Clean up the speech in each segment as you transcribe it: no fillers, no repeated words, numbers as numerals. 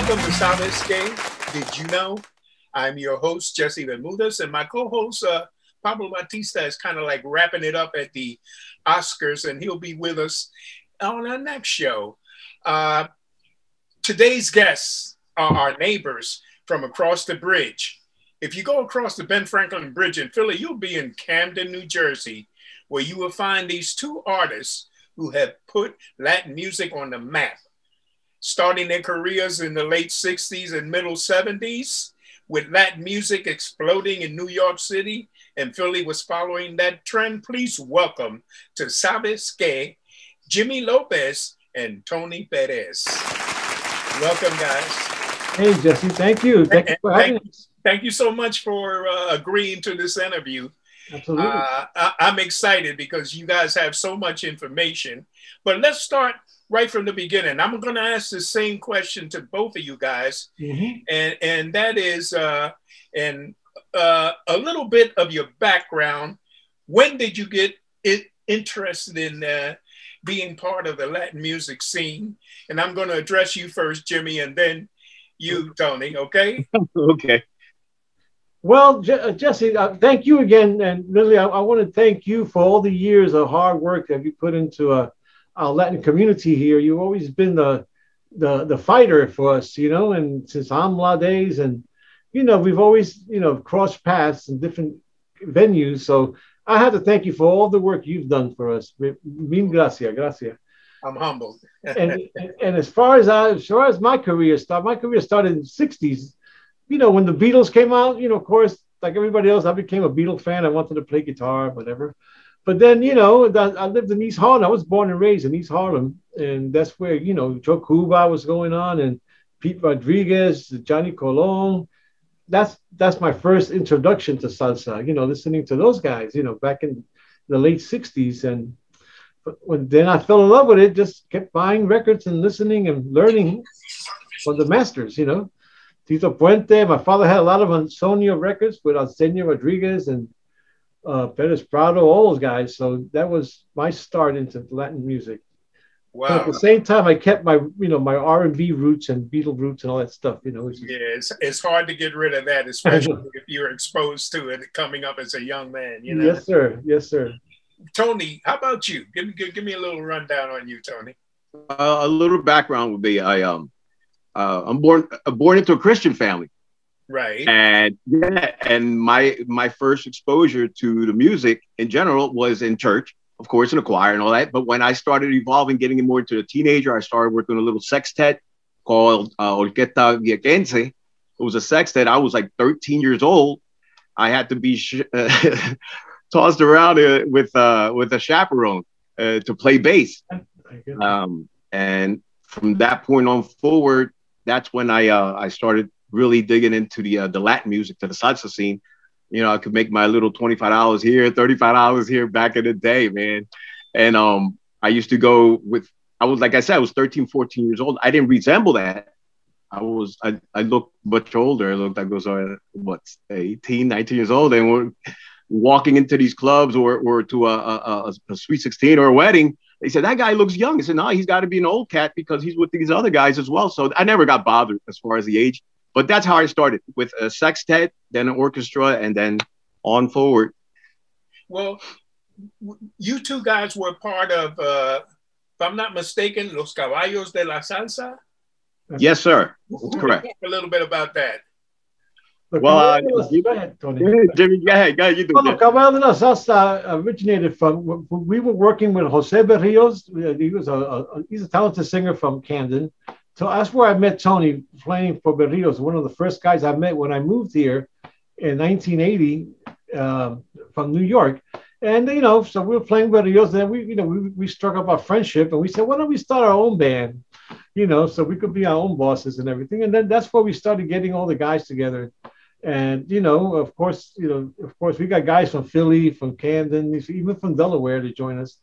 Welcome to Sabes Que. Did you know? I'm your host, Jesse Bermudez, and my co-host, Pablo Batista, is kind of like wrapping it up at the Oscars, and he'll be with us on our next show. Today's guests are our neighbors from across the bridge. If you go across the Ben Franklin Bridge in Philly, you'll be in Camden, New Jersey, where you will find these two artists who have put Latin music on the map, starting their careers in the late 60s and middle 70s, with Latin music exploding in New York City, and Philly was following that trend. Please welcome to Sabes Que, Jimmy Lopez and Tony Perez. Welcome, guys. Hey, Jesse, thank you. Thank you for having us. Thank you so much for agreeing to this interview. Absolutely. I'm excited because you guys have so much information. But let's start right from the beginning. I'm going to ask the same question to both of you guys. And that is a little bit of your background. When did you get interested in being part of the Latin music scene? And I'm going to address you first, Jimmy, and then you, Tony, okay? Okay. Well, Jesse, thank you again. And really, I want to thank you for all the years of hard work that you put into our Latin community here. You've always been the fighter for us, you know, and since AMLA days, and, you know, we've always, you know, crossed paths in different venues. So I have to thank you for all the work you've done for us. Mil gracias, gracias. I'm humbled. and as far as my career started in the 60s. You know, when the Beatles came out, you know, of course, like everybody else, I became a Beatle fan. I wanted to play guitar, whatever. But then, you know, I lived in East Harlem. I was born and raised in East Harlem. And that's where, you know, Joe Cuba was going on, and Pete Rodriguez, Johnny Colon. That's my first introduction to salsa, you know, listening to those guys, you know, back in the late 60s. And then I fell in love with it, just kept buying records and listening and learning from the masters, you know. Tito Puente. My father had a lot of Antonio records with Arsenio Rodriguez and Perez Prado, all those guys. So that was my start into Latin music. Wow. But at the same time, I kept my, you know, my R&B roots and Beatle roots and all that stuff. You know, it's hard to get rid of that, especially if you're exposed to it coming up as a young man. You know. Yes, sir. Yes, sir. Tony, how about you? Give me a little rundown on you, Tony. A little background would be I'm born into a Christian family, right? And yeah, and my first exposure to the music in general was in church, of course, in the choir and all that. But when I started evolving, getting more into a teenager, I started working on a little sextet called Orquesta Viequense. It was a sextet. I was like 13 years old. I had to be tossed around with a chaperone to play bass, and from that point on forward, that's when I started really digging into the Latin music, to the salsa scene. You know, I could make my little $25 here, $35 here back in the day, man. And I used to go I was 13, 14 years old. I didn't resemble that. I looked much older. I looked like I was 18, 19 years old. And we're walking into these clubs or to a Sweet 16 or a wedding. They said, that guy looks young. I said, no, he's got to be an old cat because he's with these other guys as well. So I never got bothered as far as the age. But that's how I started, with a sextet, then an orchestra, and then on forward. Well, you two guys were part of, if I'm not mistaken, Los Caballos De La Salsa? Yes, sir. That's correct. Talk a little bit about that. Well, go ahead, Tony. Jimmy, go ahead. You do that. Caballos De La Salsa originated from, we were working with Jose Berrios. He's a talented singer from Camden. So that's where I met Tony, playing for Berrios, one of the first guys I met when I moved here in 1980 from New York. And, you know, so we were playing Berrios, and we struck up our friendship, and we said, why don't we start our own band? You know, so we could be our own bosses and everything. And then that's where we started getting all the guys together. And, you know, of course, we got guys from Philly, from Camden, even from Delaware to join us.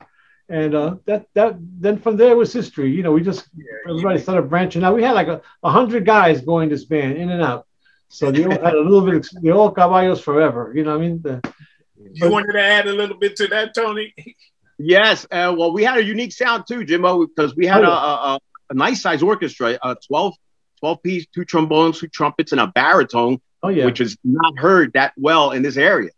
And then from there was history. You know, everybody started branching out. We had like 100 guys going this band in and out. So they all had a little bit, they all caballos forever. You know what I mean? You wanted to add a little bit to that, Tony? Yes. Well, we had a unique sound too, Jimbo, because we had a nice size orchestra, 12 12-piece, 2 trombones, 2 trumpets, and a baritone, which is not heard that well in this area.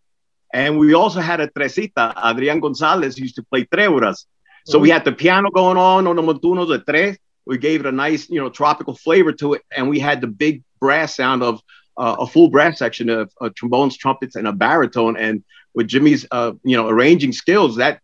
And we also had a tresita. Adrian Gonzalez used to play treburas. So we had the piano going on the montunos de tres. We gave it a nice, tropical flavor to it. And we had the big brass sound of a full brass section of trombones, trumpets, and a baritone. And with Jimmy's, arranging skills, that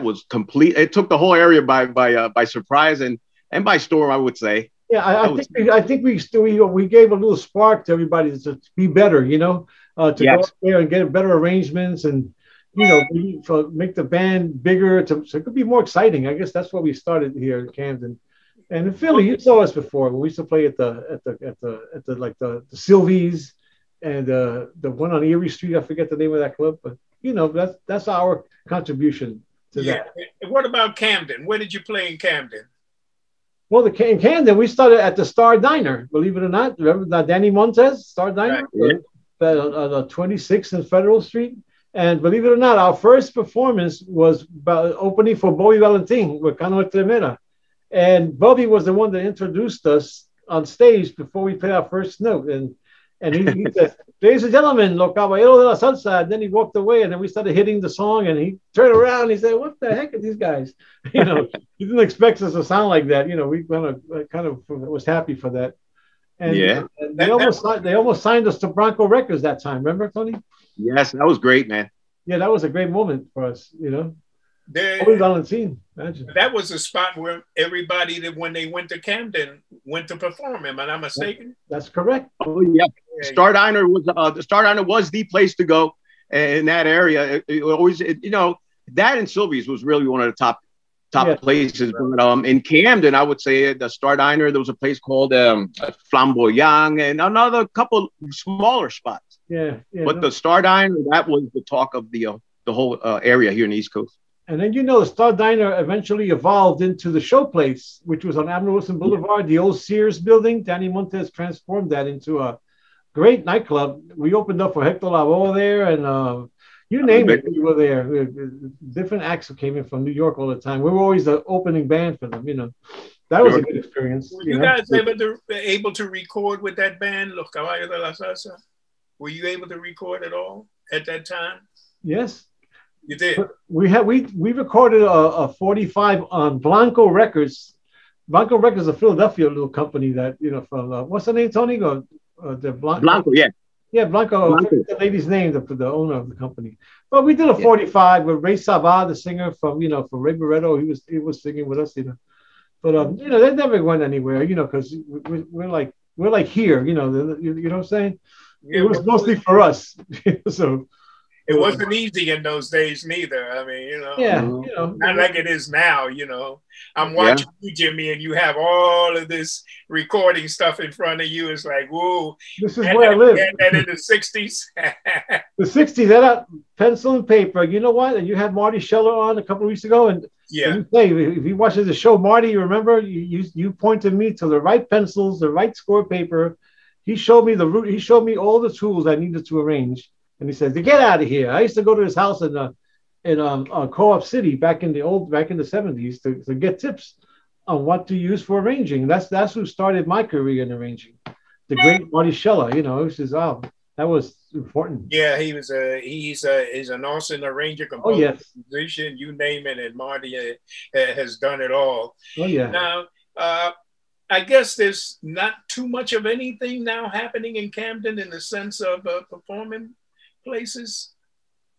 was complete. It took the whole area by surprise and by storm, I would say. Yeah, I think we gave a little spark to everybody to be better, to go up there and get better arrangements and make the band bigger so it could be more exciting. I guess that's what we started here in Camden. And in Philly, you saw us before. We used to play at the Sylvies and the one on Erie Street. I forget the name of that club, but that's our contribution to that. What about Camden? Where did you play in Camden? Well, in Camden, we started at the Star Diner. Believe it or not, remember that Danny Montez Star Diner, on the 26th and Federal Street. And believe it or not, our first performance was about opening for Bobby Valentin with Cano Tremera. And Bobby was the one that introduced us on stage before we played our first note. And he said, "Ladies and gentlemen, Los Caballos De La Salsa." And then he walked away, and then we started hitting the song, and he turned around and he said, "What the heck are these guys?" He didn't expect us to sound like that. We kind of was happy for that. And, and they almost signed us to Bronco Records that time. Remember, Tony? Yes, that was great, man. Yeah, that was a great moment for us, Valentin, imagine. That was a spot where everybody that when they went to Camden went to perform. Am I not mistaken? That's correct. Oh yeah, Star Diner was the place to go in that area. It always, that and Sylvie's was really one of the top places. But in Camden, I would say the Star Diner. There was a place called Flamboyant and another couple smaller spots. But the Star Diner, that was the talk of the whole area here in the East Coast. And then, the Star Diner eventually evolved into the Showplace, which was on Admiral Wilson Boulevard, the old Sears building. Danny Montez transformed that into a great nightclub. We opened up for Hector Lavoe there, and you name it, we were there. Different acts came in from New York all the time. We were always the opening band for them, That was a good experience. Were you guys able to record with that band, Los Caballos de la Salsa? Were you able to record at all at that time? Yes. You did. We recorded a 45 on Blanco Records. Blanco Records is a Philadelphia little company that from what's the name, Tony? Blanco, yeah. Yeah, Blanco. The lady's name, the owner of the company. But we did a 45 with Ray Sabah, the singer from from Ray Barretto. He was singing with us, But they never went anywhere, because we're like here, you know what I'm saying? Yeah, it was mostly for us, so. It wasn't easy in those days neither. I mean, not like it is now, I'm watching you, Jimmy, and you have all of this recording stuff in front of you. It's like, whoa. This is where I live. And in the 60s. The 60s, that had pencil and paper. You know what? And you had Marty Scheller on a couple of weeks ago. And if you watch the show, Marty, you remember, you pointed me to the right pencils, the right score paper. He showed me the route. He showed me all the tools I needed to arrange. And he said, "Get out of here." I used to go to his house in Co-op City back in the 70s to get tips on what to use for arranging. That's who started my career in arranging. The great Marty Scheller, he says, "Oh, that was important." Yeah, he's an awesome arranger, composer, musician, you name it, and Marty has done it all. Oh yeah. Now, I guess there's not too much of anything now happening in Camden in the sense of performing places.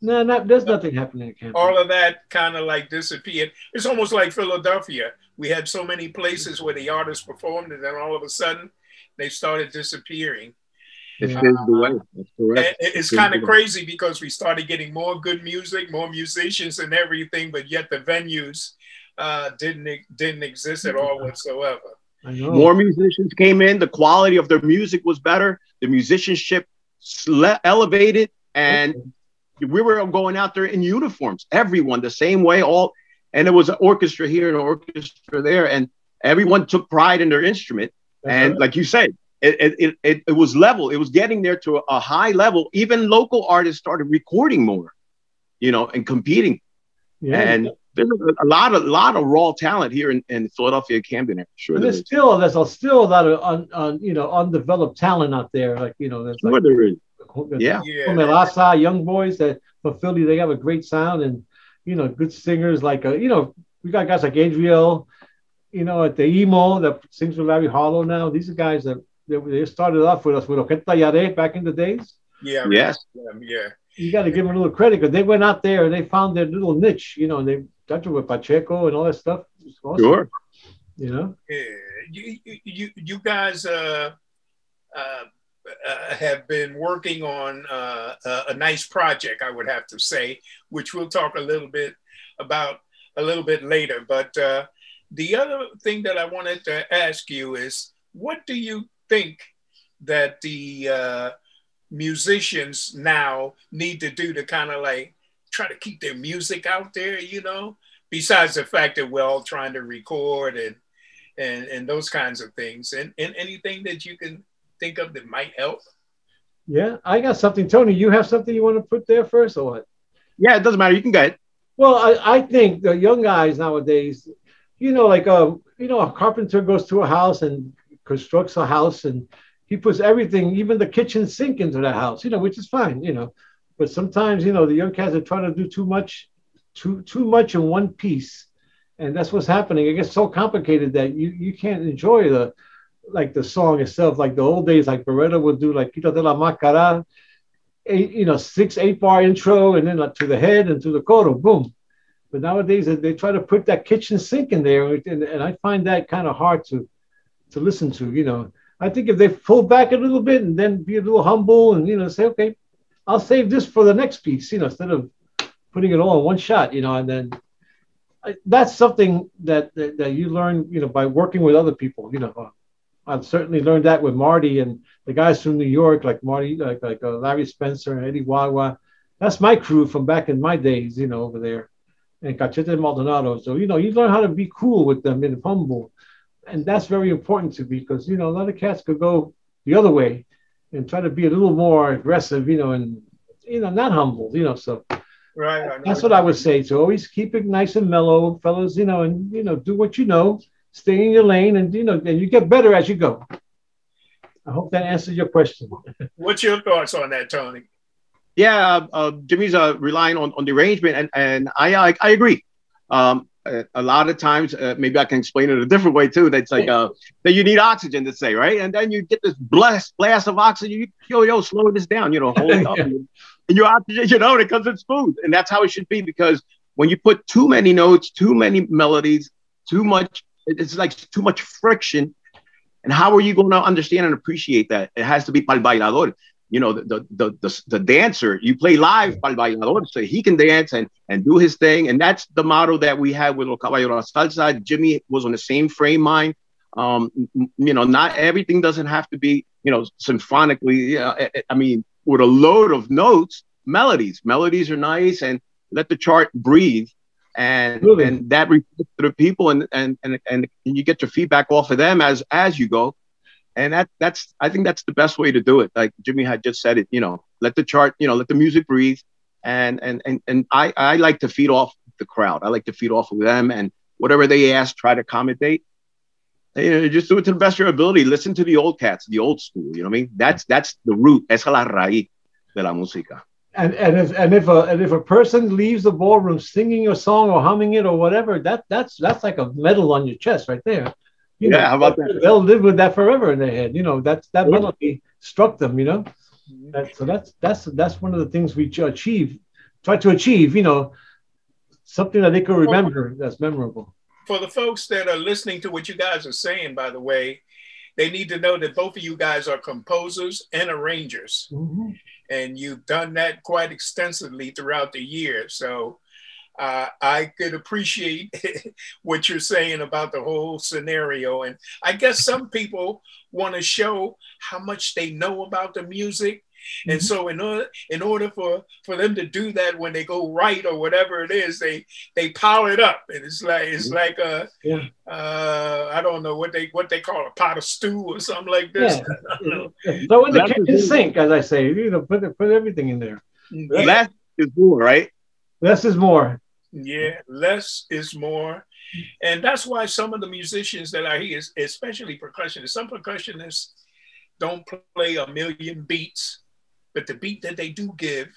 No, there's nothing happening in Camden. All of that kind of like disappeared. It's almost like Philadelphia. We had so many places where the artists performed, and then all of a sudden they started disappearing. It's the way. That's correct. It's kind of crazy because we started getting more good music, more musicians and everything, but yet the venues didn't exist at all whatsoever. I know. More musicians came in. The quality of their music was better. The musicianship elevated. And we were going out there in uniforms, everyone the same way, and there was an orchestra here and an orchestra there, and everyone took pride in their instrument. And like you said, it was level. It was getting there to a high level. Even local artists started recording more, and competing. Yeah. And there's a lot of raw talent here in Philadelphia, Camden. Sure, and there's still a lot of undeveloped talent out there. Like there's sure there is. Yeah, Melasa, young boys that from Philly, they have a great sound and good singers like we got guys like Adriel, at the emo that sings with Larry Harlow now. These are guys that they started off with us with Orquesta Yare back in the days. Yeah. Yes. Yeah. You got to give them a little credit because they went out there and they found their little niche. They touched with Pacheco and all that stuff. Awesome. Sure. Yeah. You guys have been working on a nice project, I would have to say, which we'll talk a little bit about a little bit later. But the other thing that I wanted to ask you is, what do you think that the musicians now need to do to kind of like try to keep their music out there, besides the fact that we're all trying to record and those kinds of things, and anything that you can think of that might help? Yeah, I got something. Tony, you have something you want to put there first or what? Yeah, it doesn't matter. You can go ahead. Well, I think the young guys nowadays, a carpenter goes to a house and constructs a house and he puts everything, even the kitchen sink into the house, which is fine, But sometimes, the young cats are trying to do too much in one piece. And that's what's happening. It gets so complicated that you can't enjoy the song itself. Like the old days, like Beretta would do like Quítate la Máscara, 6-8 bar intro and then to the head and to the coro, boom. But nowadays they try to put that kitchen sink in there, and I find that kind of hard to listen to. I think if they pull back a little bit and then be a little humble and say, okay, I'll save this for the next piece, instead of putting it all in one shot, and then that's something that you learn, by working with other people. I've certainly learned that with Marty and the guys from New York, like Marty, like Larry Spencer and Eddie Wawa. That's my crew from back in my days, over there, and Cachete Maldonado. So, you learn how to be cool with them and humble. And that's very important to me because, a lot of cats could go the other way and try to be a little more aggressive, and, not humble, so. Right. That's what I would say. So always keep it nice and mellow, fellas, and, do what stay in your lane and, and you get better as you go. I hope that answers your question. What's your thoughts on that, Tony? Yeah, Jimmy's relying on the arrangement, and I agree. A lot of times, maybe I can explain it a different way too. That's like that you need oxygen to say, right? And then you get this blast of oxygen. Yo, slow this down. Hold it up. And your oxygen, it comes in smooth, and that's how it should be. Because when you put too many notes, too many melodies, too much, it's like too much friction. And how are you going to understand and appreciate that? It has to be pal bailador. The dancer, you play live pal bailador, so he can dance and do his thing. And that's the motto that we had with Caballos De La Salsa. Jimmy was on the same frame mind. Not everything doesn't have to be, symphonically. I mean, with a load of notes, melodies are nice, and let the chart breathe. And that reflects to the people, and you get your feedback off of them as you go. And I think that's the best way to do it. Like Jimmy had just said it, let the chart, let the music breathe. And I like to feed off the crowd. I like to feed off of them, and whatever they ask, try to accommodate. Just do it to the best of your ability. Listen to the old cats, the old school. You know what I mean? That's the root. Esa la raíz de la música. And if a person leaves the ballroom singing a song or humming it or whatever, that's like a medal on your chest right there. How about that? They'll live with that forever in their head. That melody struck them. So that's one of the things we try to achieve. Something that they can remember that's memorable. For the folks that are listening to what you guys are saying, by the way, they need to know that both of you guys are composers and arrangers. Mm-hmm. And you've done that quite extensively throughout the year. So I could appreciate what you're saying about the whole scenario. And I guess some people want to show how much they know about the music. Mm-hmm. And so in order for them to do that when they go right or whatever it is, they pile it up. And it's like I don't know what they call a pot of stew or something like this. Yeah. So in the kitchen sink, as I say, put everything in there. Less is more, right? Less is more. Yeah, less is more. And that's why some of the musicians that I hear, especially percussionists, some percussionists don't play a million beats, but the beat that they do give,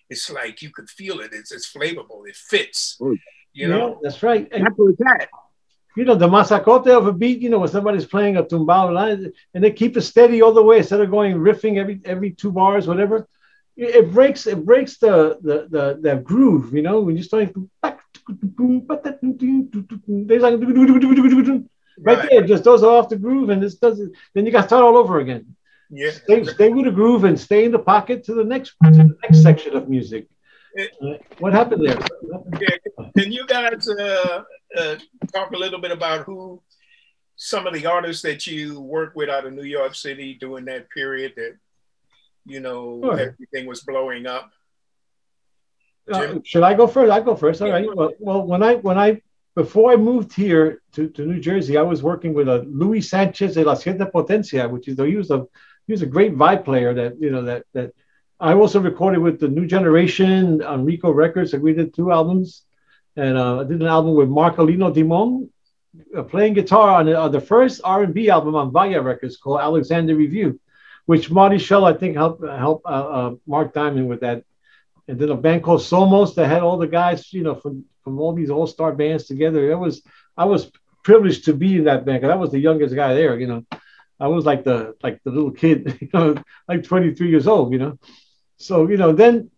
it's like you could feel it. It's flavorful. It fits. You know? That's right. And, That's what it's at. you know, the masacote of a beat, you know, when somebody's playing a tumbao line and they keep it steady all the way instead of going riffing every 2 bars, whatever. It breaks the groove, you know, when you start right there, just those are off the groove, and this doesn't. Then you got to start all over again. Yeah, stay with the groove and stay in the pocket to the next section of music. What happened there? Yeah. Can you guys talk a little bit about who some of the artists that you worked with out of New York City during that period that, you know, sure, everything was blowing up? Should I go first? I go first. All right. Well, when I before I moved here to New Jersey, I was working with a Luis Sanchez de la Siete Potencia, which is he was a great vibe player that I also recorded with the New Generation on Rico Records. Like we did 2 albums, and I did an album with Marcolino Dimon playing guitar on the first R&B album on Vaya Records called Alexander Review, which Marty Shell I think helped Mark Diamond with that. And then a band called Somos that had all the guys, you know, from all these all-star bands together. I was privileged to be in that band because I was the youngest guy there, you know. I was like the little kid, you know, like 23 years old, you know. So, then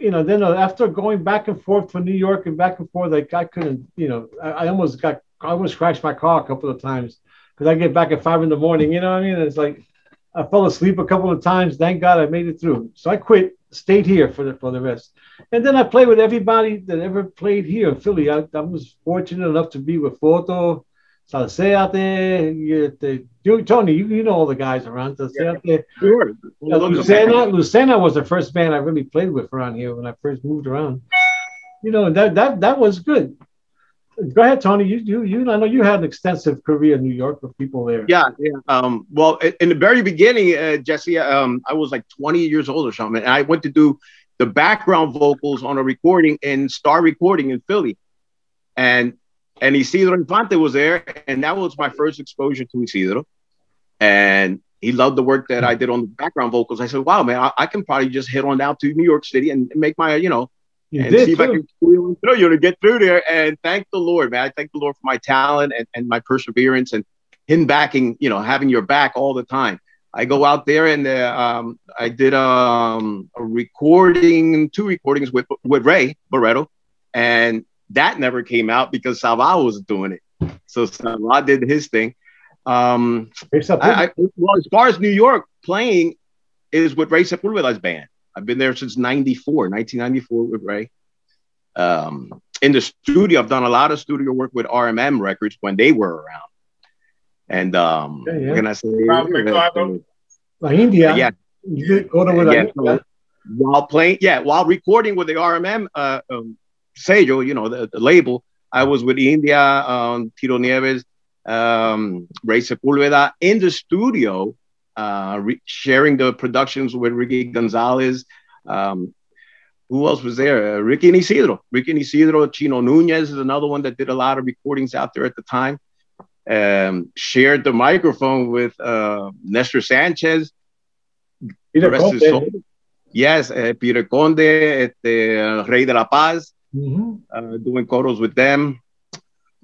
after going back and forth from New York and back and forth, like I couldn't, you know, I almost crashed my car a couple of times because I get back at 5 a.m, you know what I mean? And it's like I fell asleep a couple of times. Thank God I made it through. So I quit, stayed here for the rest. And then I played with everybody that ever played here in Philly. I was fortunate enough to be with Foto, Salceate, Tony, you know all the guys around. Salceate. Sure. Lucena was the first band I really played with around here when I first moved around. You know, that was good. Go ahead, Tony. You I know you had an extensive career in New York with people there. Yeah. Well, in the very beginning, Jesse, I was like 20 years old or something, and I went to do the background vocals on a recording in Star Recording in Philly, and Isidro Infante was there, and that was my first exposure to Isidro, and he loved the work that I did on the background vocals. I said, "Wow, man, I can probably just head on down to New York City and make my, see if I can squeal through you to get through there." And thank the Lord, man. I thank the Lord for my talent and my perseverance and him backing, having your back all the time. I go out there and I did two recordings with Ray Barreto, and that never came out because Salva was doing it. So Salva did his thing. Well, as far as New York playing is with Ray Sepulveda's band. I've been there since 1994 with Ray. In the studio, I've done a lot of studio work with RMM Records when they were around. And what can I say? India. Yeah. While recording with the RMM sello, the label, I was with India, Tito Nieves, Ray Sepulveda in the studio, sharing the productions with Ricky Gonzalez. Who else was there? Ricky and Isidro. Chino Nunez is another one that did a lot of recordings out there at the time. Shared the microphone with Nestor Sanchez. Peter Conde, Rey de la Paz, doing coros with them.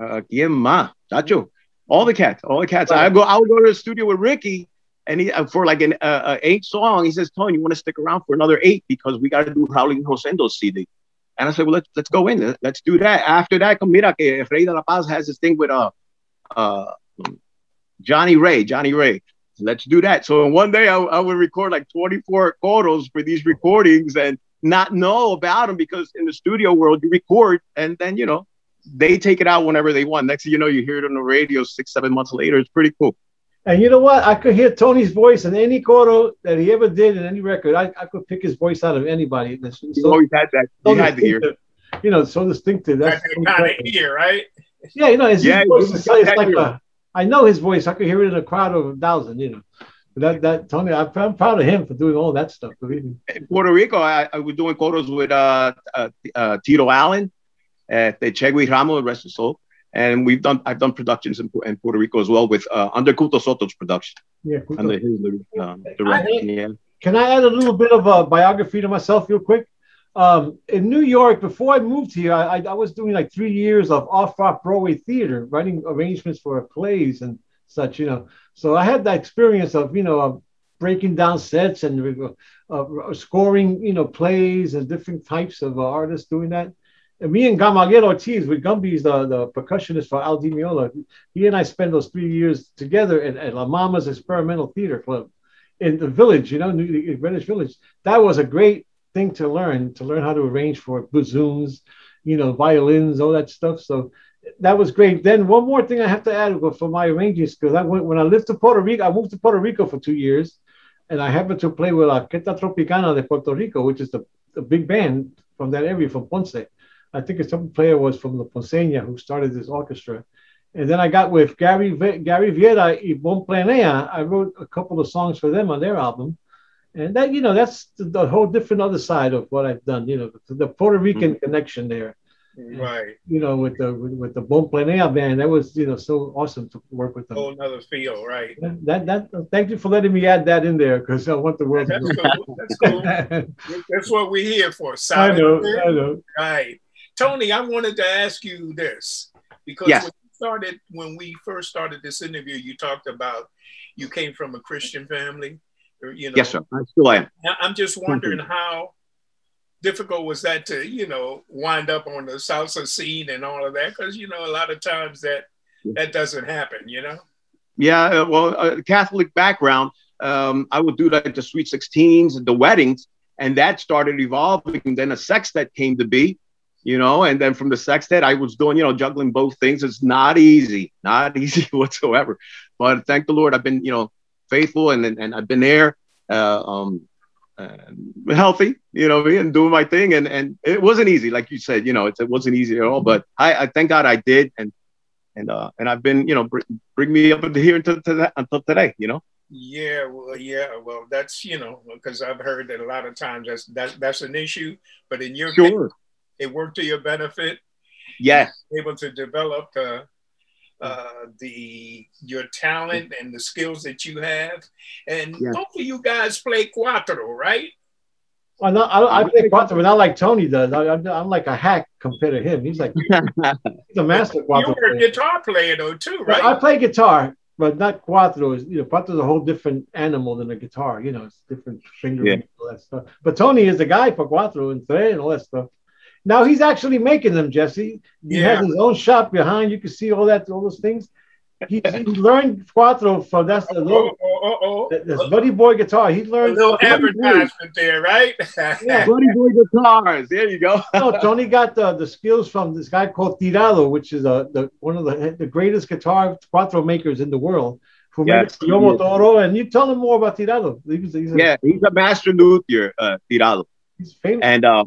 ¿Quién más? Chacho. All the cats. I would go to the studio with Ricky, and he for like an 8 song. He says, "Tony, you want to stick around for another 8 because we got to do Raúl Rosendo's CD." And I said, "Well, let's go in. Let's do that." After that, mira que Rey de la Paz has this thing with Johnny Ray. Let's do that. So in one day, I would record like 24 coros for these recordings and not know about them because in the studio world, you record and then, they take it out whenever they want. Next thing you know, you hear it on the radio 6-7 months later. It's pretty cool. And you know what? I could hear Tony's voice in any coro that he ever did in any record. I could pick his voice out of anybody. You always had that. You had to hear. So distinctive. That's kind of ear, right? Yeah, his voice is like I know his voice. I could hear it in a crowd of 1,000, That Tony, I'm proud of him for doing all that stuff. In Puerto Rico, I was doing coros with Tito Allen, De Chegui Ramos, rest his soul. And I've done productions in Puerto Rico as well with under Culto Soto's production. Yeah, Culto. Under his direction. Yeah. Can I add a little bit of a biography to myself real quick? In New York, before I moved here, I was doing like 3 years of off-Broadway theater, writing arrangements for plays and such, you know. So I had that experience of, you know, breaking down sets and scoring, you know, plays and different types of artists doing that. And me and Gamaliel Ortiz, with Gumby's the percussionist for Al Di Meola, he and I spent those 3 years together at La Mama's Experimental Theater Club in the village, you know, Greenwich Village. That was a great thing to learn how to arrange for bassoons, you know, violins, all that stuff. So that was great. Then one more thing I have to add for my arrangements, because when I lived to Puerto Rico, I moved to Puerto Rico for 2 years, and I happened to play with La Orquesta Tropicana de Puerto Rico, which is the big band from that area, from Ponce. I think some player was from the Ponceña who started this orchestra. And then I got with Gary Viera y Bon Planea. I wrote a couple of songs for them on their album. And that, you know, that's the whole different other side of what I've done, you know, the Puerto Rican connection there. Right. And, you know, with the Bon Planea band, that was, you know, so awesome to work with them. Whole another feel, right? Thank you for letting me add that in there, because I want the world to know. Cool. That's cool. That's what we're here for. I know. Right. Tony, I wanted to ask you this, because yes. when we first started this interview, you talked about you came from a Christian family. You know, yes, sir. I still am. I'm just wondering how difficult was that to, you know, wind up on the salsa scene and all of that? Because, you know, a lot of times that doesn't happen, you know? Yeah, well, Catholic background, I would do like the Sweet 16s and the weddings, and that started evolving. And then a sextet came to be, you know, and then from the sextet, I was doing, you know, juggling both things. It's not easy whatsoever. But thank the Lord, I've been, you know, faithful, and I've been there, healthy, you know, and doing my thing, and it wasn't easy, like you said, you know, it wasn't easy at all. But I thank God I did, and I've been, you know, bring me up into here until today, you know. Yeah, well, that's, you know, because I've heard that a lot of times that's an issue, but in your case, it worked to your benefit. Yes, able to develop your talent and the skills that you have, and both of you guys play cuatro, right? Well, no, I play cuatro, but not like Tony does. I'm like a hack compared to him. He's like he's a master cuatro. You're a guitar player though too, right? I play guitar, but not cuatro. You know, cuatro is a whole different animal than a guitar. You know, it's different fingering and all that stuff. But Tony is the guy for cuatro and tre and all that stuff. Now he's actually making them, Jesse. He has his own shop behind. You can see all those things. He learned cuatro from that's Buddy Boy guitar. He learned a little advertisement there, right? Yeah, Buddy Boy guitars. There you go. No, Tony got the skills from this guy called Tirado, which is one of the greatest guitar cuatro makers in the world. Who made Yomo Toro, and you tell him more about Tirado. He's a master luthier, Tirado. He's famous. And I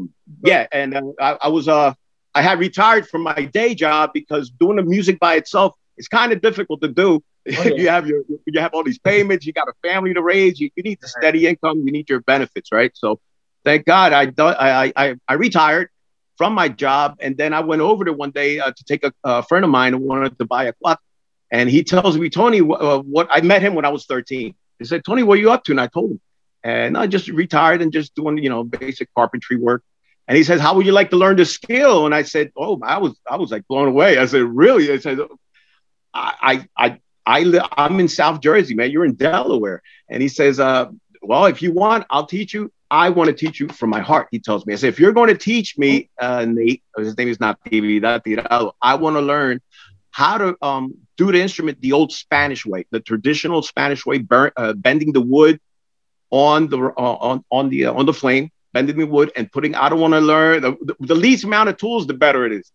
had retired from my day job because doing the music by itself is kind of difficult to do. You have all these payments, you got a family to raise, you need the steady income, you need your benefits, right? So thank God I retired from my job, and then I went over there one day to take a friend of mine who wanted to buy a clock, and he tells me, Tony, what I met him when I was 13. He said, Tony, what are you up to? And I told him. And I just retired and just doing, you know, basic carpentry work. And he says, how would you like to learn the skill? And I said, I was like blown away. I said, really? I said, I'm in South Jersey, man. You're in Delaware. And he says, well, if you want, I'll teach you. I want to teach you from my heart. He tells me, I said, if you're going to teach me, Nate, his name is not Tirado, I want to learn how to do the instrument the old Spanish way, the traditional Spanish way, bending the wood on the flame, bending the wood and putting. I don't want to learn the least amount of tools, the better it is.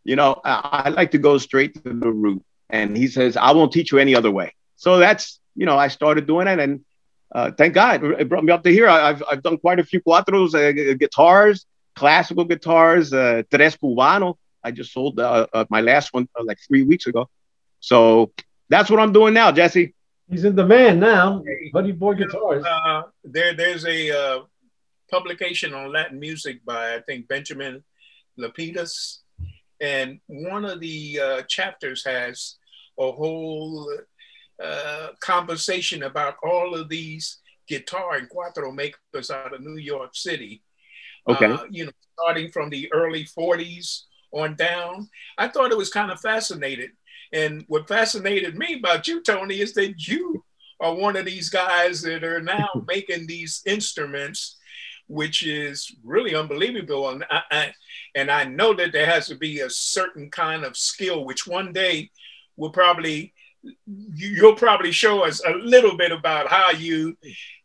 You know, I like to go straight to the root. And he says, I won't teach you any other way. So that's, you know, I started doing it, and thank God it brought me up to here. I've done quite a few cuatros, guitars, classical guitars, tres cubano. I just sold my last one like 3 weeks ago. So that's what I'm doing now, Jesse. He's in demand now. Buddy Boy guitars. There's a publication on Latin music by, I think, Benjamin Lapidus. And one of the chapters has a whole conversation about all of these guitar and cuatro makers out of New York City. Okay. You know, starting from the early 40s on down. I thought it was kind of fascinating. And what fascinated me about you, Tony, is that you are one of these guys that are now making these instruments, which is really unbelievable. And I know that there has to be a certain kind of skill, which one day you'll probably show us a little bit about how you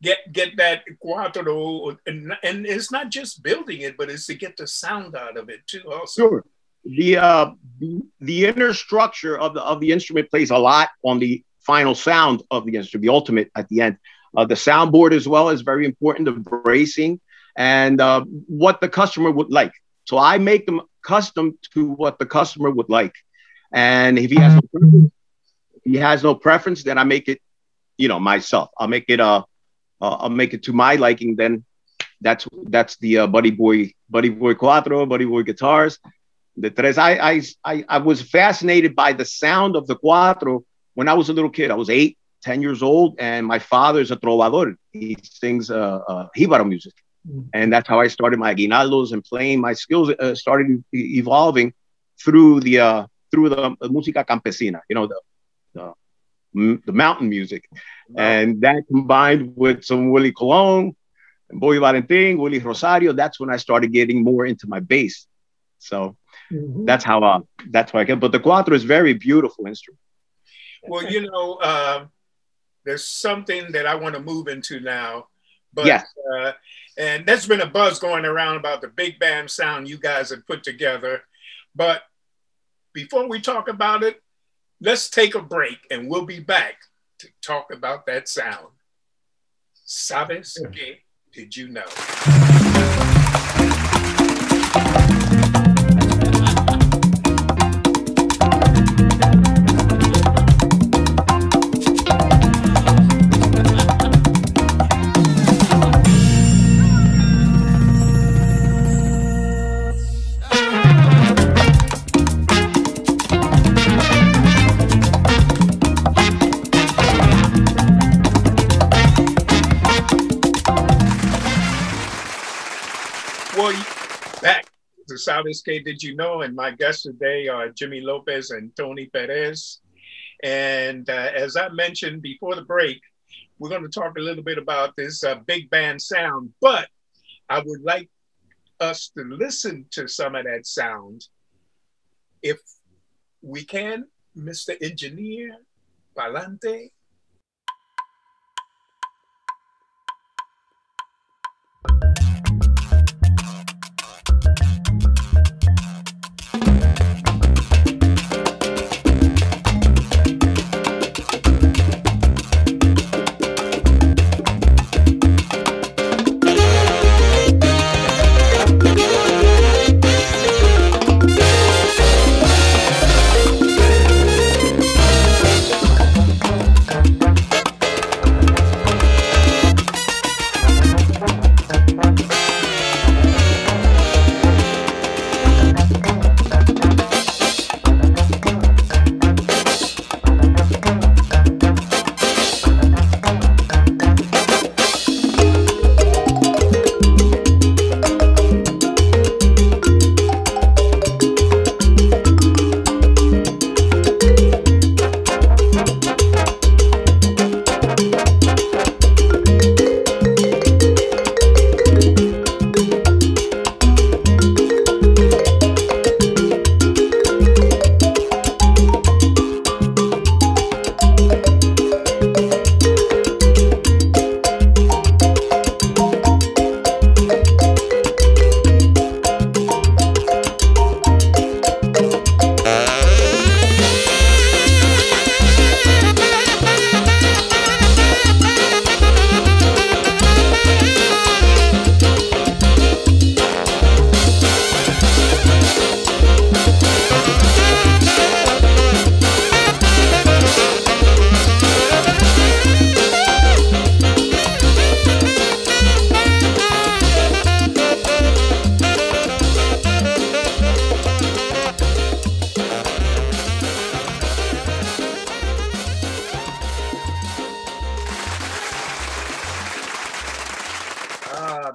get that cuatro, and it's not just building it, but it's to get the sound out of it too. Also, sure. The inner structure of the instrument plays a lot on the final sound of the instrument, the ultimate at the end. The soundboard as well is very important. The bracing and what the customer would like. So I make them custom to what the customer would like, and if he has no preference, then I make it, you know, myself. I'll make it to my liking. Then that's the Buddy Boy Cuatro, Buddy Boy guitars. The tres. I was fascinated by the sound of the cuatro when I was a little kid. I was 8, 10 years old, and my father's a trovador. He sings jíbaro music, and that's how I started my aguinaldos and playing. My skills started evolving through the música campesina, you know, the mountain music. Wow. And that combined with some Willie Colon, Boy Valentin, Willie Rosario, that's when I started getting more into my bass. So that's how I get. But the cuatro is very beautiful instrument. Well, you know, there's something that I want to move into now, but yes. And there's been a buzz going around about the big band sound you guys have put together. But before we talk about it, let's take a break and we'll be back to talk about that sound. Sabes Que, did you know? Back to Sabes Que, did you know? And my guests today are Jimmy Lopez and Tony Perez. And as I mentioned before the break, we're going to talk a little bit about this big band sound. But I would like us to listen to some of that sound. If we can, Mr. Engineer, Palante.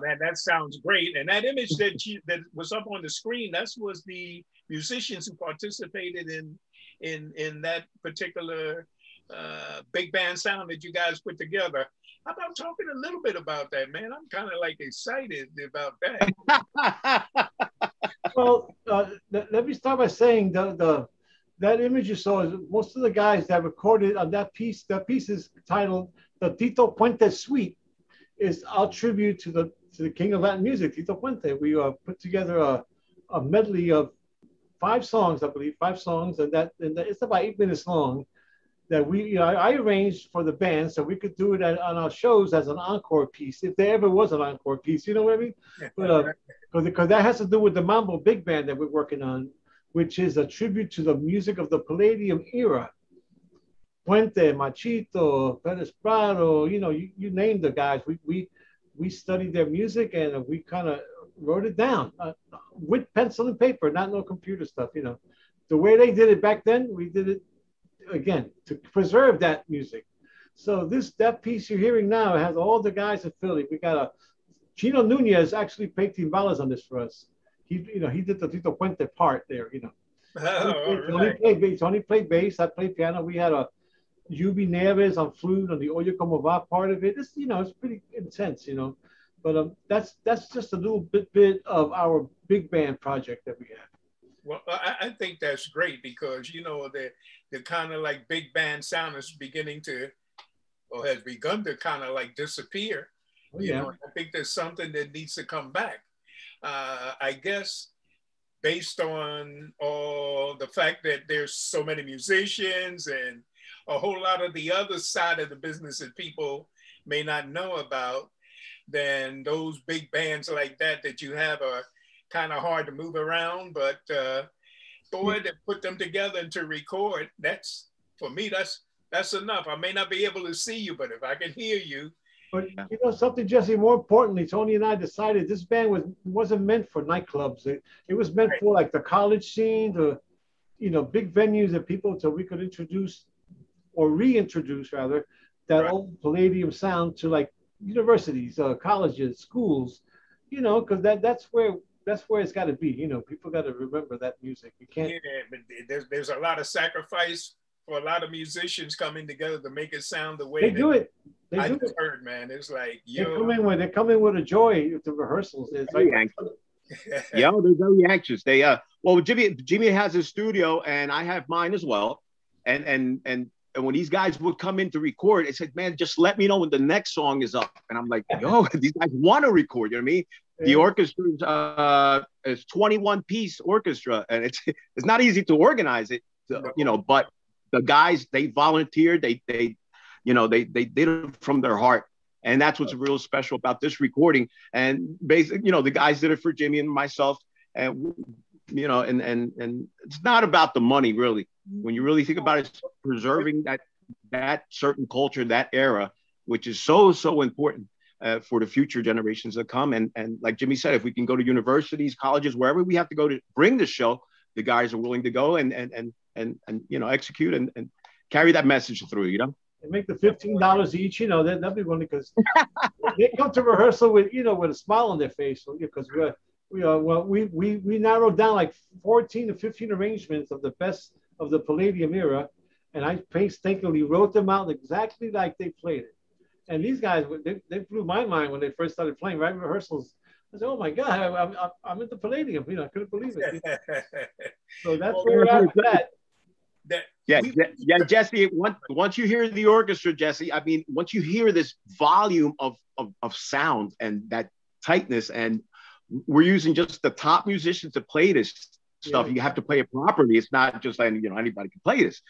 Man, that sounds great. And that image that was up on the screen, that was the musicians who participated in that particular big band sound that you guys put together. How about talking a little bit about that, man? I'm kind of like excited about that. Well, let me start by saying that image you saw is most of the guys that recorded on that piece. That piece is titled "The Tito Puente Suite." Is our tribute to the king of Latin music, Tito Puente. We put together a medley of 5 songs, I believe, 5 songs, and it's about 8 minutes long. That I arranged for the band so we could do it on our shows as an encore piece, if there ever was an encore piece. You know what I mean? But because that has to do with the Mambo Big Band that we're working on, which is a tribute to the music of the Palladium era. Puente, Machito, Perez Prado, you name the guys. We studied their music and we kind of wrote it down with pencil and paper, not no computer stuff. The way they did it back then, we did it again to preserve that music. So that piece you're hearing now has all the guys in Philly. We got Chino Nunez actually played timbales on this for us. He did the Tito Puente part there. Tony played bass. I played piano. We had a Yubi Neves on flute on the Oye Como Va part of it. It's pretty intense, But that's just a little bit of our big band project that we have. Well, I think that's great because the kind of like big band sound is beginning to, or has begun to kind of like disappear. Oh, yeah. I think there's something that needs to come back. I guess based on all the fact that there's so many musicians and a whole lot of the other side of the business that people may not know about, then those big bands like that you have are kind of hard to move around. But boy, to put them together and to record, that's, for me, that's enough. I may not be able to see you, but if I can hear you. But something, Jesse, more importantly, Tony and I decided this band wasn't meant for nightclubs. It was meant for like the college scene, big venues that people, so we could introduce or reintroduce rather that old Palladium sound to like universities, colleges, schools, because that's where it's got to be. People got to remember that music. You can't. Yeah, but there's a lot of sacrifice for a lot of musicians coming together to make it sound the way they do it. I just heard, man. It's like they come in with a joy at the rehearsals. It's like, they're very anxious. They well, Jimmy has his studio and I have mine as well, and when these guys would come in to record, it said, man, just let me know when the next song is up. And I'm like, these guys want to record, you know what I mean? Yeah. The orchestra is 21-piece orchestra, and it's not easy to organize it, but the guys, they volunteered, they did it from their heart. And that's what's real special about this recording. And basically, the guys did it for Jimmy and myself. And, and it's not about the money, really. When you really think about it, it's preserving that certain culture, that era, which is so, so important for the future generations that come. And like Jimmy said, if we can go to universities, colleges, wherever we have to go to bring the show, the guys are willing to go and execute and carry that message through, They make the $15 each, that'd be one because they come to rehearsal with a smile on their face, because we narrowed down like 14 to 15 arrangements of the best of the Palladium era, and I painstakingly wrote them out exactly like they played it. And these guys, they blew my mind when they first started playing right in rehearsals. I said, "Oh my God, I'm at the Palladium!" I couldn't believe it. So that's where we're at. Jesse. Once you hear the orchestra, Jesse, I mean, once you hear this volume of sound and that tightness, and we're using just the top musicians to play this stuff. You have to play it properly. It's not just like anybody can play this.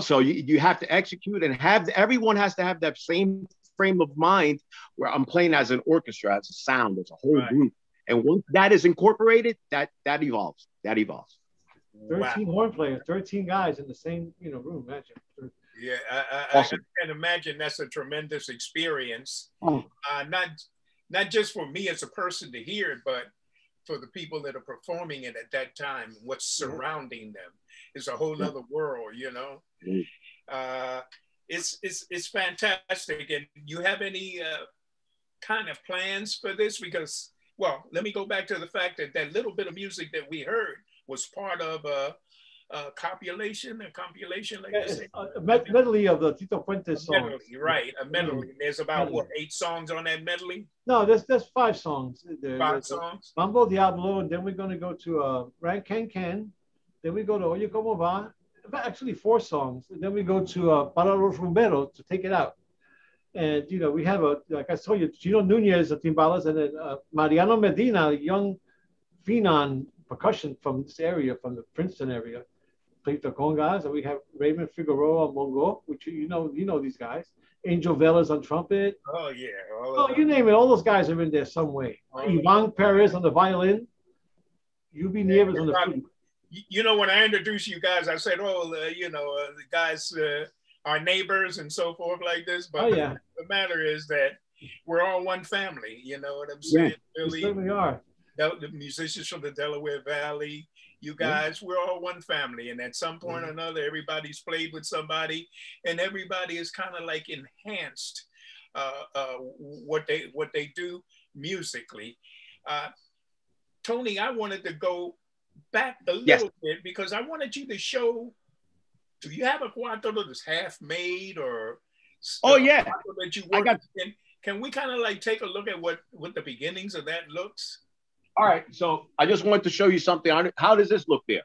So you have to execute and everyone has to have that same frame of mind where I'm playing as an orchestra, as a sound, as a whole group. And once that is incorporated, that evolves. 13 horn players, 13 guys in the same room. Imagine. Yeah, awesome. I can imagine that's a tremendous experience. Not just for me as a person to hear it, but for the people that are performing it at that time. What's surrounding them is a whole other world. It's fantastic. And you have any kind of plans for this? Because, well, let me go back to the fact that that little bit of music that we heard was part of a compilation, like you say. A medley of the Tito Puente songs. Medley, right, a medley. There's about, what, 8 songs on that medley? No, there's 5 songs. There's songs? Mambo Diablo, and then we're going to go to Ran Can Can. Then we go to Oye Como Va. Actually, 4 songs. And then we go to Para los Rumberos to take it out. And, you know, we have, like I told you, Gino Nunez at timbales, and then Mariano Medina, a young phenom percussion from this area, from the Princeton area, played the congas. And we have Raymond Figueroa on bongo, which you know these guys. Angel Velas on trumpet. Oh, yeah. Oh, you name it. All those guys are in there some way. Ivan Perez on the violin. Ubi Nieves on the flute. You know, when I introduced you guys, I said, the guys are neighbors and so forth like this. But the matter is that we're all one family. You know what I'm saying? Yeah, we certainly are. The musicians from the Delaware Valley, you guys, we're all one family. And at some point or another, everybody's played with somebody, and everybody is kind of like enhanced what they do musically. Tony, I wanted to go back a little bit because I wanted you to show, do you have a cuatro that's half made or that you work in? Can we kind of like take a look at what the beginnings of that looks? All right, so I just wanted to show you something. How does this look there?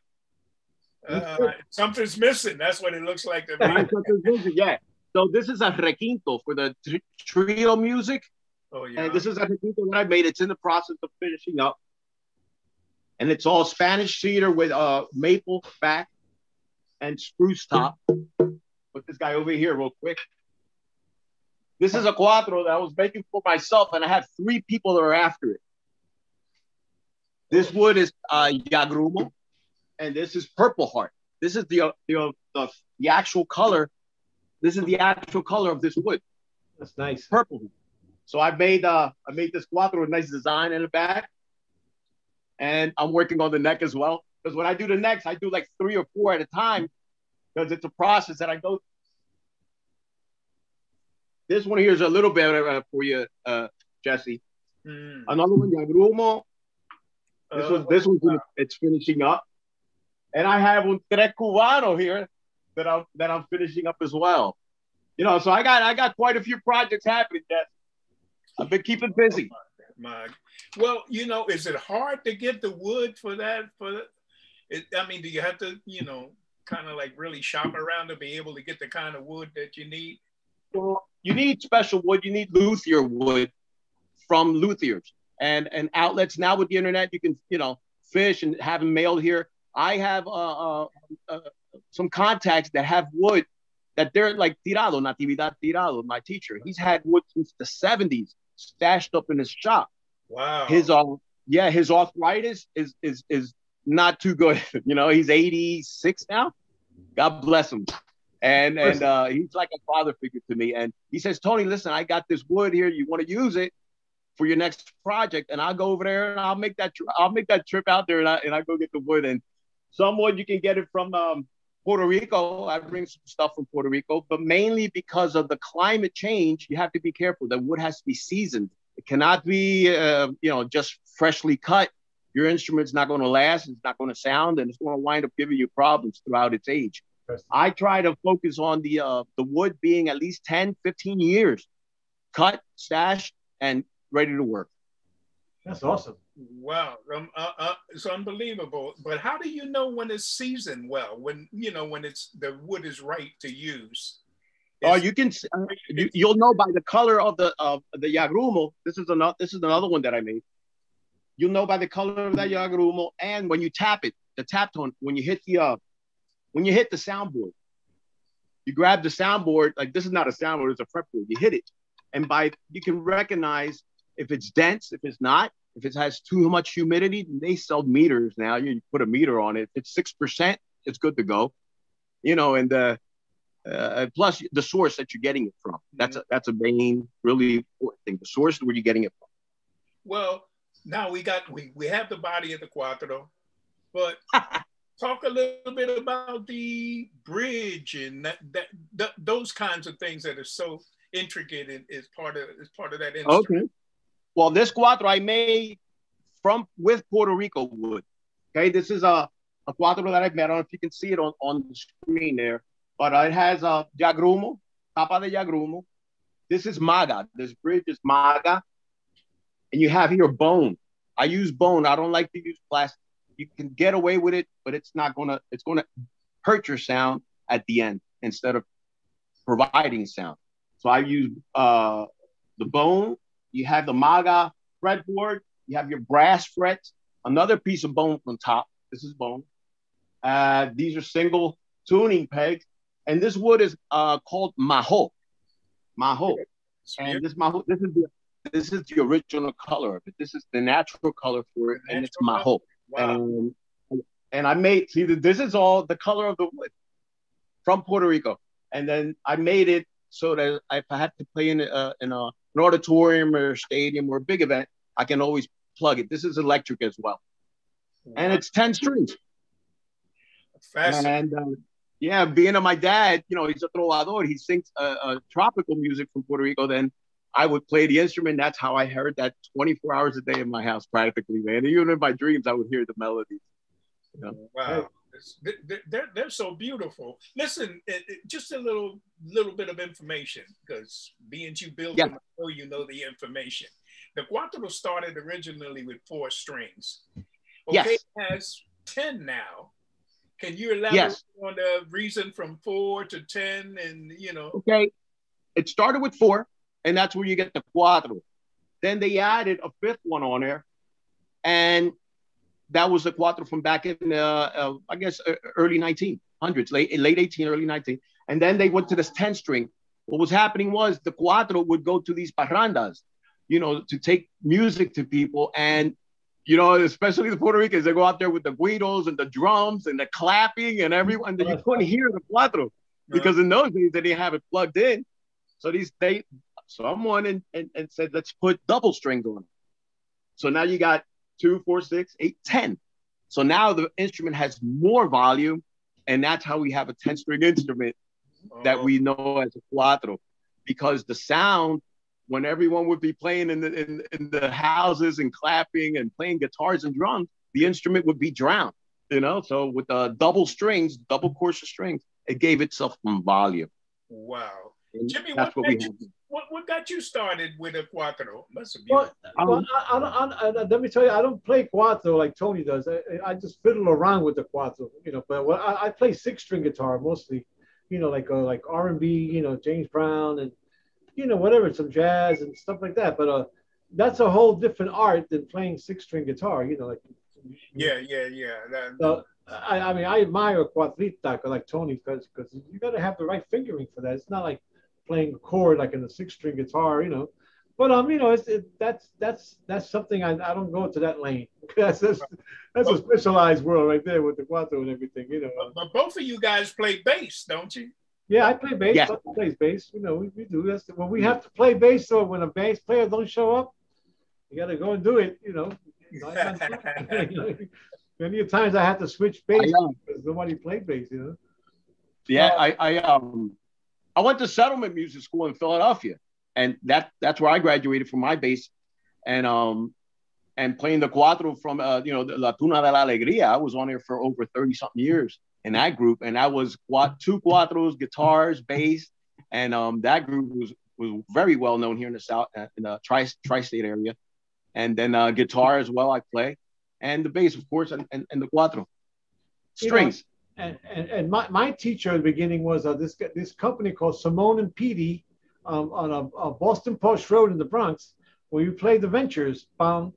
Something's missing. That's what it looks like to me. Yeah. So this is a requinto for the trio music. Oh, yeah. And this is a requinto that I made. It's in the process of finishing up. And it's all Spanish cedar with maple back and spruce top. Put this guy over here real quick. This is a cuatro that I was making for myself, and I have 3 people that are after it. This wood is Yagrumo, and this is Purple Heart. This is the actual color. This is the actual color of this wood. That's nice. Purple. So I made this cuatro with a nice design in the back. And I'm working on the neck as well. Because when I do the necks, I do like 3 or 4 at a time. Because it's a process that I go through. This one here is a little bit for you, Jesse. Another one, Yagrumo. This one's it's finishing up. And I have un tres cubano here that I'm finishing up as well. You know, so I got quite a few projects happening, Jesse. I've been keeping busy. Well, you know, is it hard to get the wood for that? I mean, do you have to, you know, kind of like really shop around to be able to get the kind of wood that you need? Well, you need special wood. You need luthier wood from luthiers and outlets. Now with the internet, you can, you know, fish and have them mailed here. I have some contacts that have wood that they're like Tirado, Natividad Tirado, my teacher. He's had wood since the 70s stashed up in his shop. Wow. His arthritis is not too good. You know, he's 86 now. God bless him. And he's like a father figure to me. And he says, Tony, listen, I got this wood here. You want to use it for your next project? And I'll go over there and I'll make that trip out there and I go get the wood. And some wood you can get it from Puerto Rico. I bring some stuff from Puerto Rico, but mainly because of the climate change, you have to be careful. The wood has to be seasoned. It cannot be, just freshly cut. Your instrument's not going to last. It's not going to sound, and it's going to wind up giving you problems throughout its age. I try to focus on the wood being at least 10, 15 years, cut, stashed, and ready to work. That's awesome. Wow, it's unbelievable. But how do you know when it's seasoned well? When it's the wood is right to use? You can. You'll know by the color of the Yagrumo. This is another one that I made. You'll know by the color of that Yagrumo, and when you tap it, the tap tone. When you hit the soundboard, you grab the soundboard. Like this is not a soundboard; it's a fretboard. You hit it, and you can recognize if it's dense, if it's not. If it has too much humidity, they sell meters now. You put a meter on it. If it's 6%, it's good to go. You know, and plus the source that you're getting it from. That's a main, really important thing. The source where you're getting it from. Well, now we have the body of the cuatro, but talk a little bit about the bridge and those kinds of things that are so intricate and is part of that instrument. Okay. Well, this cuatro I made with Puerto Rico wood. Okay, this is a cuatro that I've made. I don't know if you can see it on the screen there, but it has a yagrumo, tapa de yagrumo. This is maga. This bridge is maga, and you have here bone. I use bone. I don't like to use plastic. You can get away with it, but it's gonna hurt your sound at the end instead of providing sound. So I use the bone. You have the maga fretboard. You have your brass frets. Another piece of bone on top. This is bone. These are single tuning pegs, and this wood is called maho. Maho. And this maho. This is the original color of it. This is the natural color for it, and it's maho. Wow. And I made, see, this is all the color of the wood from Puerto Rico. And then I made it so that if I had to play in an auditorium or a stadium or a big event, I can always plug it. This is electric as well. Wow. And it's 10 strings. And yeah, being my dad, you know, he's a trovador. He sings tropical music from Puerto Rico. Then I would play the instrument. That's how I heard that 24 hours a day in my house, practically, man. Even in my dreams, I would hear the melodies. You know? Wow, they're so beautiful. Listen, just a little bit of information, because being you built them, I know you know the information. The cuatro started originally with 4 strings. Okay, it has 10 now. Can you elaborate on the reason from 4 to 10? And you know, okay, it started with 4. And that's where you get the cuatro. Then they added a 5th one on there. And that was the cuatro from back in, I guess, early 1900s, late 18, early 19. And then they went to this 10 string. What was happening was the cuatro would go to these parrandas, you know, to take music to people. And, you know, especially the Puerto Ricans, they go out there with the guidos and the drums and the clapping and everyone. You couldn't hear the cuatro because in those days they didn't have it plugged in. So someone and said, let's put double strings on it. So now you got 2, 4, 6, 8, 10. So now the instrument has more volume, and that's how we have a 10-string instrument that we know as a cuatro. Because the sound, when everyone would be playing in the houses and clapping and playing guitars and drums, the instrument would be drowned, you know? So with the double strings, double course of strings, it gave itself some volume. Wow. Jimmy, what got you started with a cuatro? Must have been. Let me tell you, I don't play cuatro like Tony does. I just fiddle around with the cuatro, you know. But I play 6-string guitar mostly, you know, like R&B, you know, James Brown and, you know, whatever, some jazz and stuff like that. But that's a whole different art than playing 6-string guitar, you know, like. Yeah. So, I mean, I admire cuatrita like Tony because you got to have the right fingering for that. It's not like playing a chord like in a 6-string guitar, you know. But you know, that's something I don't go to that lane. that's a specialized world right there with the cuatro and everything, you know. But both of you guys play bass, don't you? Yeah, I play bass. Yeah. I play bass. You know, we do. That's when we have to play bass. So when a bass player don't show up, you got to go and do it. You know. Many times I had to switch bass because nobody played bass, you know. Yeah, I went to Settlement Music School in Philadelphia, and that's where I graduated from my bass, and playing the cuatro from you know, La Tuna de la Alegría. I was on there for over 30-something years in that group, and I was 2 cuatros, guitars, bass, and that group was very well known here in the South, in the tri-state area, and then guitar as well I play. And the bass, of course, and the cuatro strings. You know, and my teacher at the beginning was this company called Simone and Petey on a Boston Post Road in the Bronx, where you play the Ventures. Remember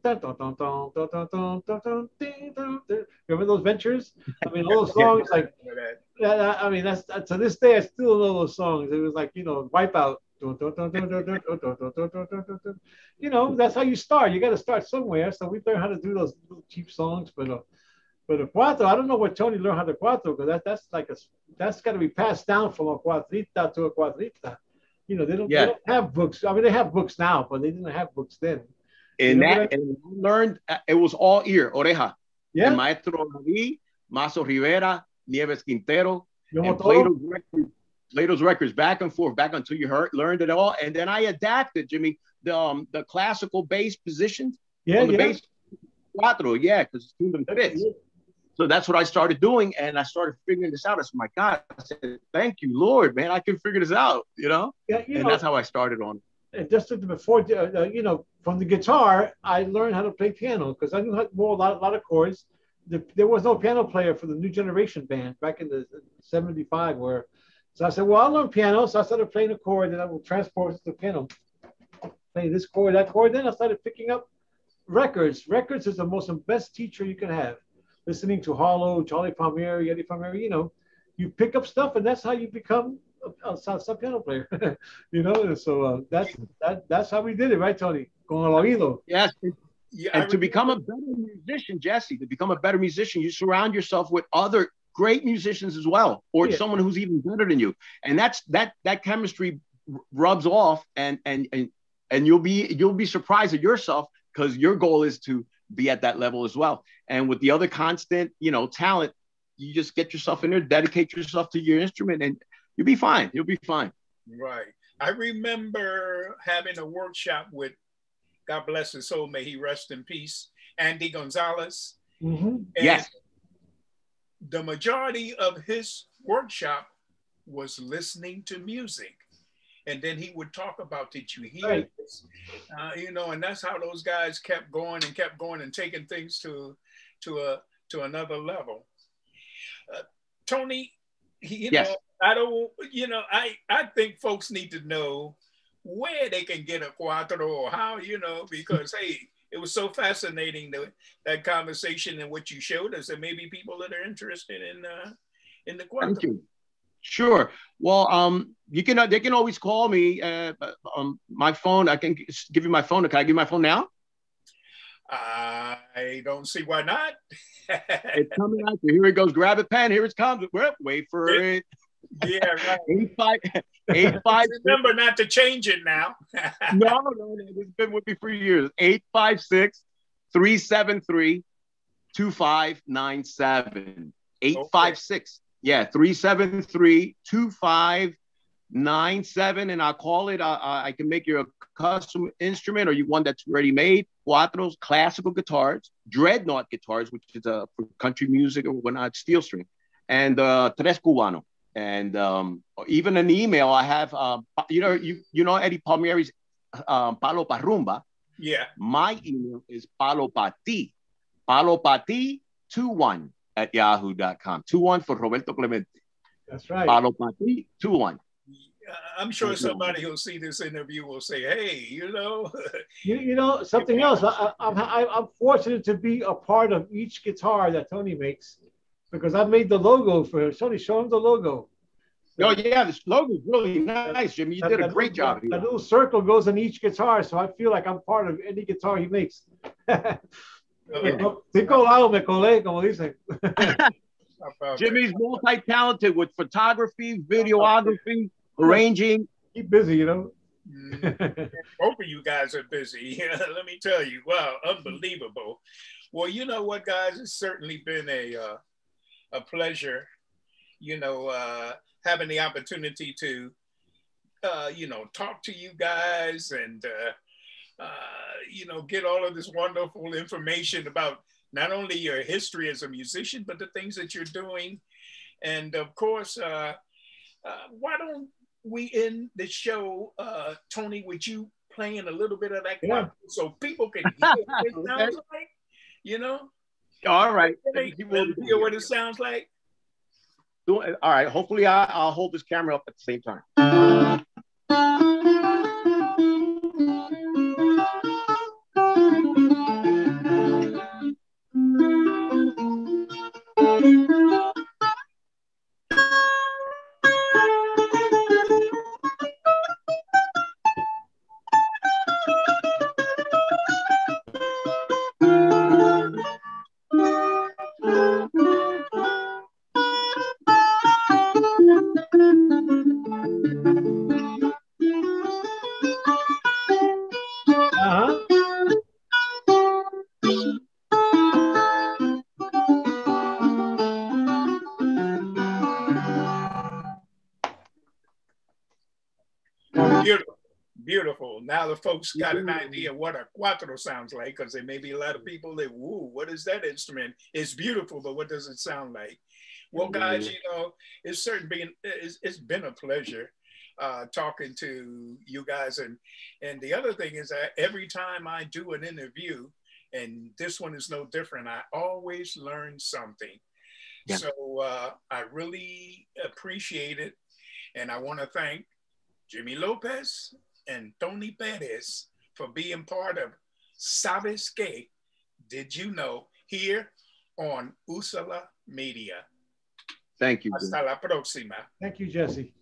those Ventures? I mean, all those songs like. I mean, that's to this day I still know those songs. It was like, you know, Wipeout. You know, that's how you start. You got to start somewhere. So we learned how to do those little cheap songs. But a cuatro, I don't know what Tony learned how to cuatro, because that's got to be passed down from a cuatrita to a cuatrita. You know, they don't have books. I mean, they have books now, but they didn't have books then. And I learned, it was all ear, oreja. Yeah. El Maestro David, Mazo Rivera, Nieves Quintero, and played play those records back and forth, back until you learned it all. And then I adapted, Jimmy, the classical bass positions on the bass cuatro, because it's tuned in fifths. So that's what I started doing, and I started figuring this out. I said, my God, I said, thank you, Lord, man, I can figure this out, you know? And that's how I started on it. And just before, from the guitar, I learned how to play piano because I knew how to roll a lot of chords. There was no piano player for the New Generation band back in the 75 so I said, well, I'll learn piano. So I started playing a chord and I will transport to the piano. Playing this chord, that chord. Then I started picking up records. Records is the best teacher you can have. Listening to Harlow, Charlie Palmieri, Eddie Palmieri, you pick up stuff and that's how you become a piano player, And so that's how we did it, right, Tony? Con el oído. Yes. Yeah, and to become a better musician, Jesse, you surround yourself with other great musicians as well, or someone who's even better than you. And that chemistry rubs off, and you'll be surprised at yourself because your goal is to be at that level as well. And with the other constant, talent, you just get yourself in there, dedicate yourself to your instrument, and you'll be fine. You'll be fine. Right. I remember having a workshop with, God bless his soul, may he rest in peace, Andy Gonzalez. Mm-hmm. Yes. The majority of his workshop was listening to music. And then he would talk about, did you hear this? And that's how those guys kept going and taking things to another level. Tony, I think folks need to know where they can get a cuatro or how, because, hey, it was so fascinating, that conversation and what you showed us, and maybe people that are interested in the cuatro. Thank you. Sure. Well, they can always call me. My phone, I can give you my phone. Can I give you my phone now? I don't see why not. It's coming out. Here it goes. Grab a pen. Here it comes. Wait for it. Yeah, right. 855. Remember not to change it now. No. It's been with me for years. 856-373-2597. 856. Yeah, 373-2597, and I'll call it. I can make you a custom instrument, or you one that's already made. Cuatros, classical guitars, dreadnought guitars, which is for country music or whatnot, steel string, and tres cubano, and even an email I have. Eddie Palmieri's Palo Pa Rumba. Yeah. My email is palopati 21 at yahoo.com. 21 for Roberto Clemente. That's right. Palopati 21. I'm sure somebody who'll see this interview will say, hey, something else. I'm fortunate to be a part of each guitar that Tony makes, because I made the logo for Tony. Show him the logo. Oh, yeah, this logo is really nice, Jimmy. You did a great job. That little circle goes on each guitar, so I feel like I'm part of any guitar he makes. Jimmy's multi-talented with photography, videography, arranging. Keep busy, Both of you guys are busy. Let me tell you. Wow, unbelievable. Well, you know what, guys? It's certainly been a pleasure, having the opportunity to, talk to you guys and, get all of this wonderful information about not only your history as a musician, but the things that you're doing. And of course, why don't we end the show, Tony, with you playing a little bit of that so people can hear what it sounds like, All right. Hear what it sounds like. All right. Hopefully I'll hold this camera up at the same time. while the folks got an idea what a cuatro sounds like, because there may be a lot of people that, woo, what is that instrument? It's beautiful, but what does it sound like? Well, guys, you know, it's been a pleasure talking to you guys. And the other thing is that every time I do an interview, and this one is no different, I always learn something. Yeah. So I really appreciate it. And I want to thank Jimmy Lopez and Tony Perez for being part of Sabes Que, Did You Know, here on Usala Media. Thank you. Hasta la próxima. Thank you, Jesse.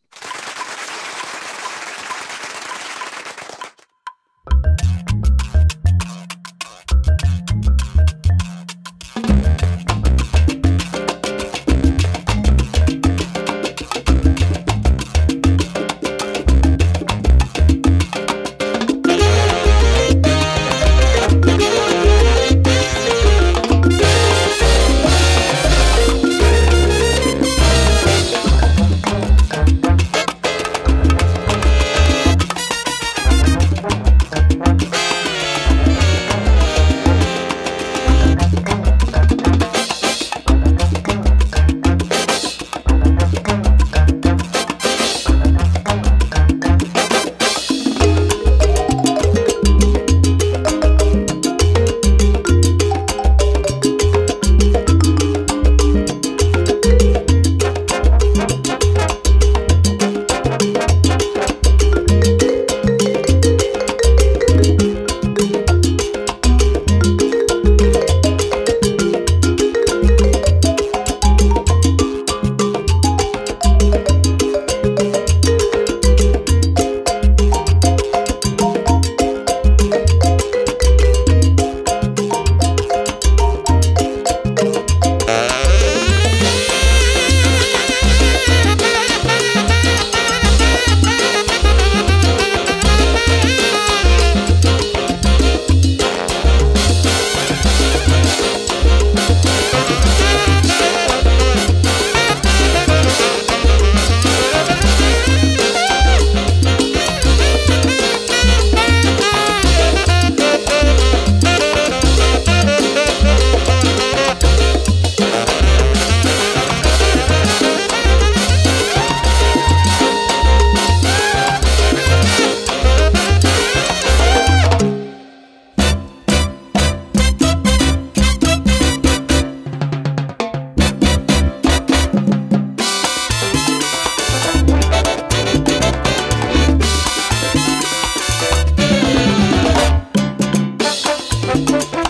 Thank you.